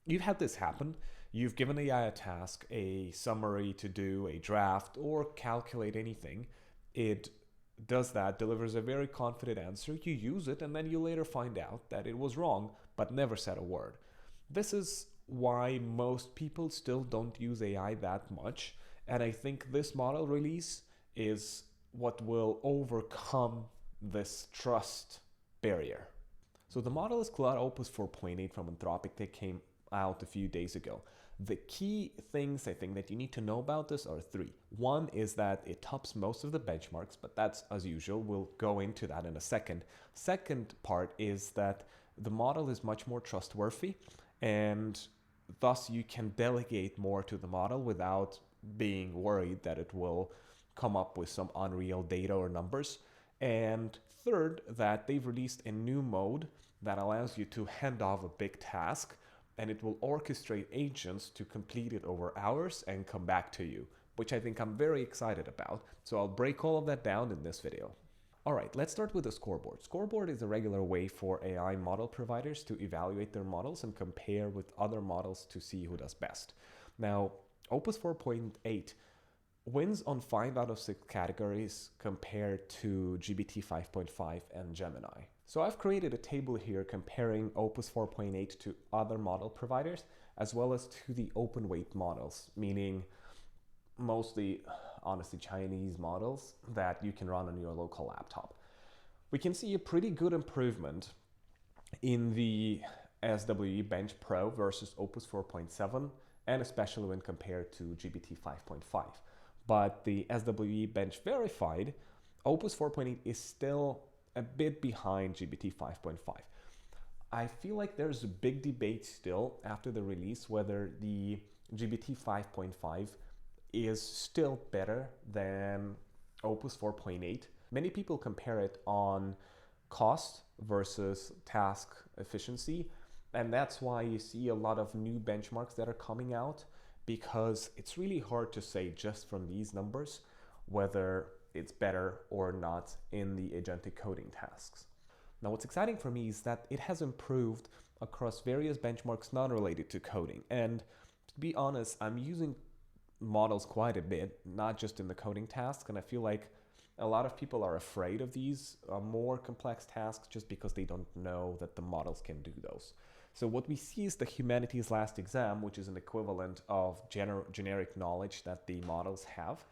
You've had this happen. You've given AI a task, a summary to do, a draft, or calculate anything. It does that, delivers a very confident answer. You use it, and then you later find out that it was wrong, but never said a word. This is why most people still don't use AI that much. And I think this model release is what will overcome this trust barrier. So the model is Claude Opus 4.8 from Anthropic that came out a few days ago. The key things I think that you need to know about this are three. One is that it tops most of the benchmarks, but that's as usual. We'll go into that in a second. Second part is that the model is much more trustworthy, and thus you can delegate more to the model without being worried that it will come up with some unreal data or numbers. And third, that they've released a new mode that allows you to hand off a big task, and it will orchestrate agents to complete it over hours and come back to you, which I think I'm very excited about. So I'll break all of that down in this video. All right, let's start with the scoreboard. Scoreboard is a regular way for AI model providers to evaluate their models and compare with other models to see who does best. Now, Opus 4.8 wins on 5 out of 6 categories compared to GPT 5.5 and Gemini. So I've created a table here comparing Opus 4.8 to other model providers, as well as to the open weight models, meaning mostly, honestly, Chinese models that you can run on your local laptop. We can see a pretty good improvement in the SWE Bench Pro versus Opus 4.7, and especially when compared to GPT 5.5. But the SWE Bench Verified, Opus 4.8 is still a bit behind GPT 5.5. I feel like there's a big debate still after the release whether the GPT 5.5 is still better than Opus 4.8. Many people compare it on cost versus task efficiency, and that's why you see a lot of new benchmarks that are coming out, because it's really hard to say just from these numbers whether it's better or not in the agentic coding tasks. Now, what's exciting for me is that it has improved across various benchmarks not related to coding. And to be honest, I'm using models quite a bit, not just in the coding tasks. And I feel like a lot of people are afraid of these more complex tasks just because they don't know that the models can do those. So what we see is the humanities last exam, which is an equivalent of generic knowledge that the models have.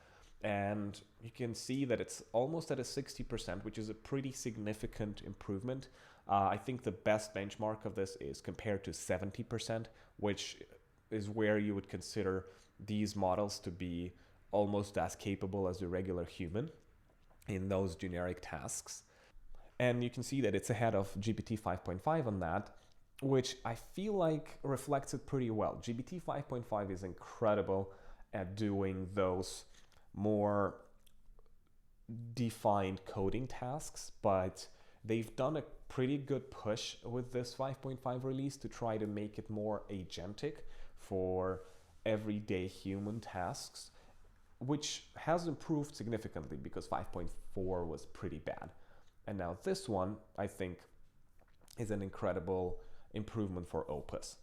And you can see that it's almost at a 60%, which is a pretty significant improvement. I think the best benchmark of this is compared to 70%, which is where you would consider these models to be almost as capable as a regular human in those generic tasks. And you can see that it's ahead of GPT 5.5 on that, which I feel like reflects it pretty well. GPT 5.5 is incredible at doing those more defined coding tasks, but they've done a pretty good push with this 5.5 release to try to make it more agentic for everyday human tasks, which has improved significantly because 5.4 was pretty bad. And now this one, I think, is an incredible improvement for Opus.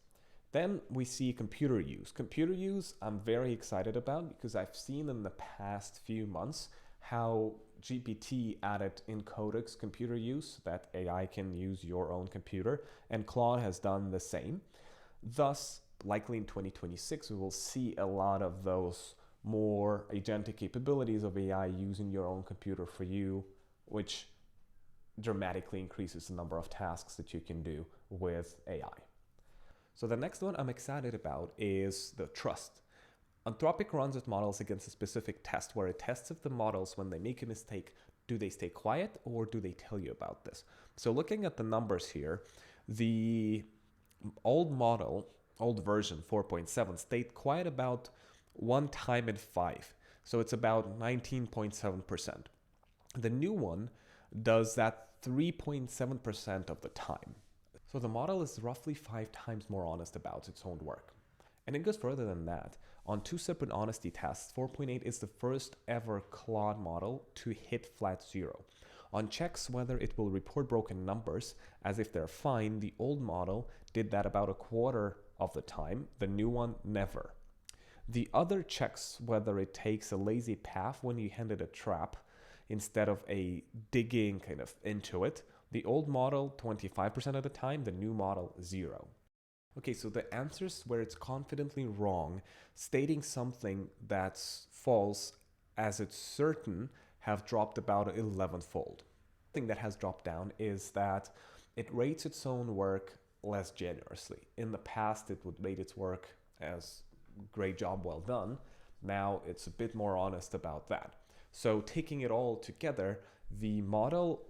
Then we see computer use. Computer use I'm very excited about because I've seen in the past few months how GPT added in Codex computer use, that AI can use your own computer, and Claude has done the same. Thus, likely in 2026, we will see a lot of those more agentic capabilities of AI using your own computer for you, which dramatically increases the number of tasks that you can do with AI. So the next one I'm excited about is the trust. Anthropic runs its models against a specific test where it tests if the models, when they make a mistake, do they stay quiet or do they tell you about this? So looking at the numbers here, the old model, old version 4.7, stayed quiet about 1 time in 5. So it's about 19.7%. The new one does that 3.7% of the time. So the model is roughly 5 times more honest about its own work. And it goes further than that. On 2 separate honesty tests, 4.8 is the first ever Claude model to hit flat 0. On checks whether it will report broken numbers as if they're fine, the old model did that about a quarter of the time, the new one never. The other checks whether it takes a lazy path when you hand it a trap instead of a digging kind of into it. The old model 25% of the time, the new model 0. Okay, so the answers where it's confidently wrong, stating something that's false as it's certain, have dropped about 11-fold. The thing that has dropped down is that it rates its own work less generously. In the past, it would rate its work as great job, well done. Now it's a bit more honest about that. So taking it all together, the model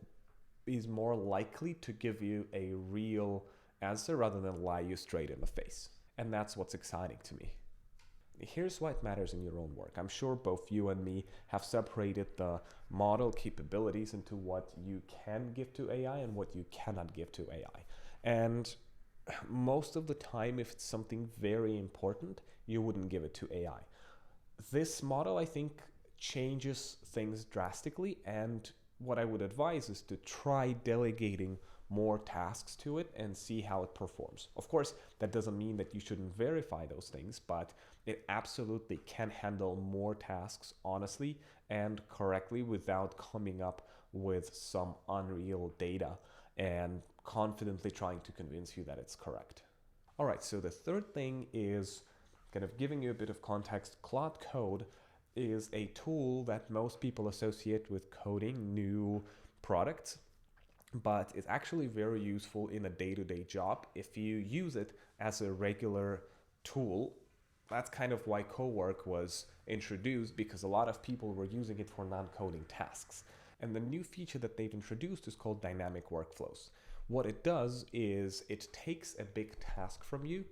is more likely to give you a real answer rather than lie you straight in the face. And that's what's exciting to me. Here's why it matters in your own work. I'm sure both you and me have separated the model capabilities into what you can give to AI and what you cannot give to AI. And most of the time, if it's something very important, you wouldn't give it to AI. This model, I think, changes things drastically, and what I would advise is to try delegating more tasks to it and see how it performs. Of course, that doesn't mean that you shouldn't verify those things, but it absolutely can handle more tasks honestly and correctly without coming up with some unreal data and confidently trying to convince you that it's correct. All right, so the third thing is kind of giving you a bit of context. Claude Code is a tool that most people associate with coding new products, but it's actually very useful in a day-to-day job if you use it as a regular tool. That's kind of why Cowork was introduced, because a lot of people were using it for non-coding tasks. And the new feature that they've introduced is called dynamic workflows. What it does is it takes a big task from you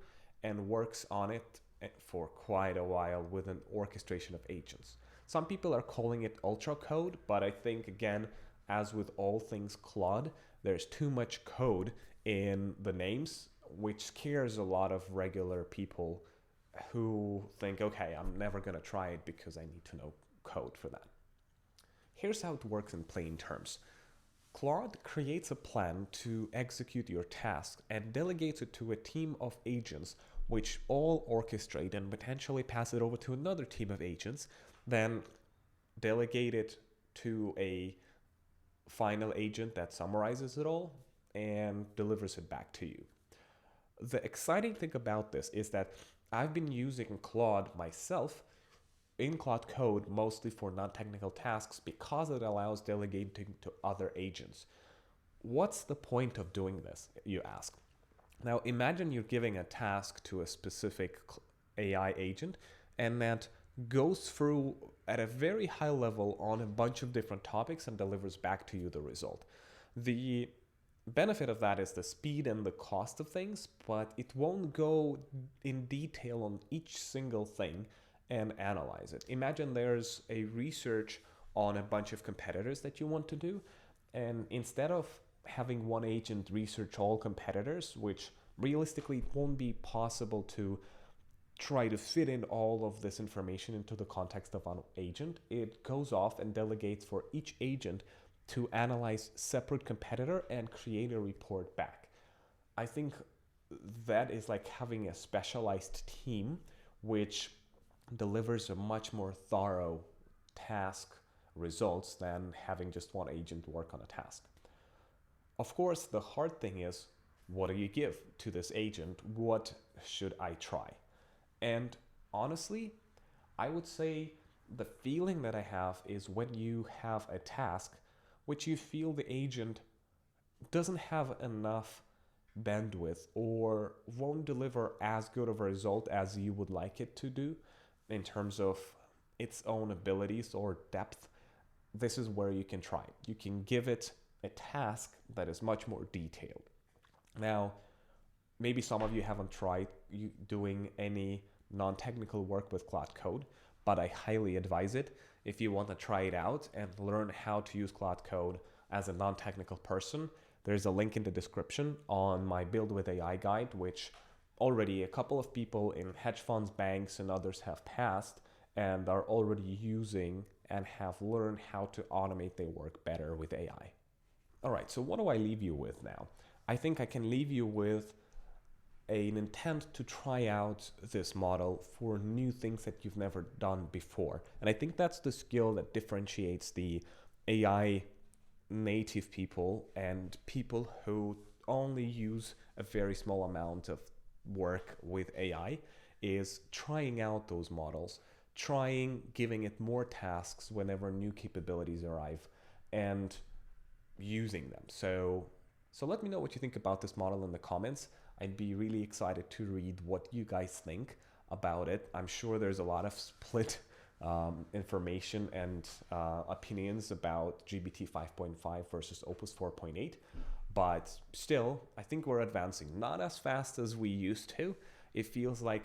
and works on it for quite a while with an orchestration of agents. Some people are calling it ultra code, but I think, again, as with all things Claude, there's too much code in the names, which scares a lot of regular people who think, okay, I'm never going to try it because I need to know code for that. Here's how it works in plain terms. Claude creates a plan to execute your task and delegates it to a team of agents which all orchestrate and potentially pass it over to another team of agents, then delegate it to a final agent that summarizes it all and delivers it back to you. The exciting thing about this is that I've been using Claude myself in Claude Code mostly for non-technical tasks because it allows delegating to other agents. What's the point of doing this, you ask? Now imagine you're giving a task to a specific AI agent and that goes through at a very high level on a bunch of different topics and delivers back to you the result. The benefit of that is the speed and the cost of things, but it won't go in detail on each single thing and analyze it. Imagine there's a research on a bunch of competitors that you want to do, and instead of having one agent research all competitors, which realistically won't be possible to try to fit in all of this information into the context of an agent, it goes off and delegates for each agent to analyze separate competitor and create a report back. I think that is like having a specialized team which delivers a much more thorough task results than having just one agent work on a task. Of course, the hard thing is, what do you give to this agent? What should I try? And honestly, I would say the feeling that I have is when you have a task which you feel the agent doesn't have enough bandwidth or won't deliver as good of a result as you would like it to do in terms of its own abilities or depth, this is where you can try it. You can give it a task that is much more detailed. Now, maybe some of you haven't tried doing any non-technical work with Claude Code, but I highly advise it. If you want to try it out and learn how to use Claude Code as a non-technical person, there's a link in the description on my Build with AI guide, which already a couple of people in hedge funds, banks, and others have passed and are already using and have learned how to automate their work better with AI. All right, so what do I leave you with now? I think I can leave you with an intent to try out this model for new things that you've never done before. And I think that's the skill that differentiates the AI native people and people who only use a very small amount of work with AI, is trying out those models, giving it more tasks whenever new capabilities arrive, and using them. So let me know what you think about this model in the comments. I'd be really excited to read what you guys think about it. I'm sure there's a lot of split information and opinions about GPT 5.5 versus Opus 4.8, but still, I think we're advancing. Not as fast as we used to. It feels like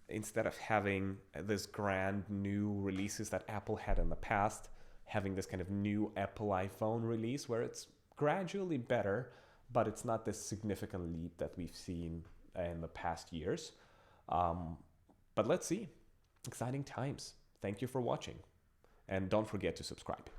instead of having this grand new releases that Apple had in the past, having this kind of new Apple iPhone release where it's gradually better, but it's not this significant leap that we've seen in the past years. But let's see. Exciting times. Thank you for watching. And don't forget to subscribe.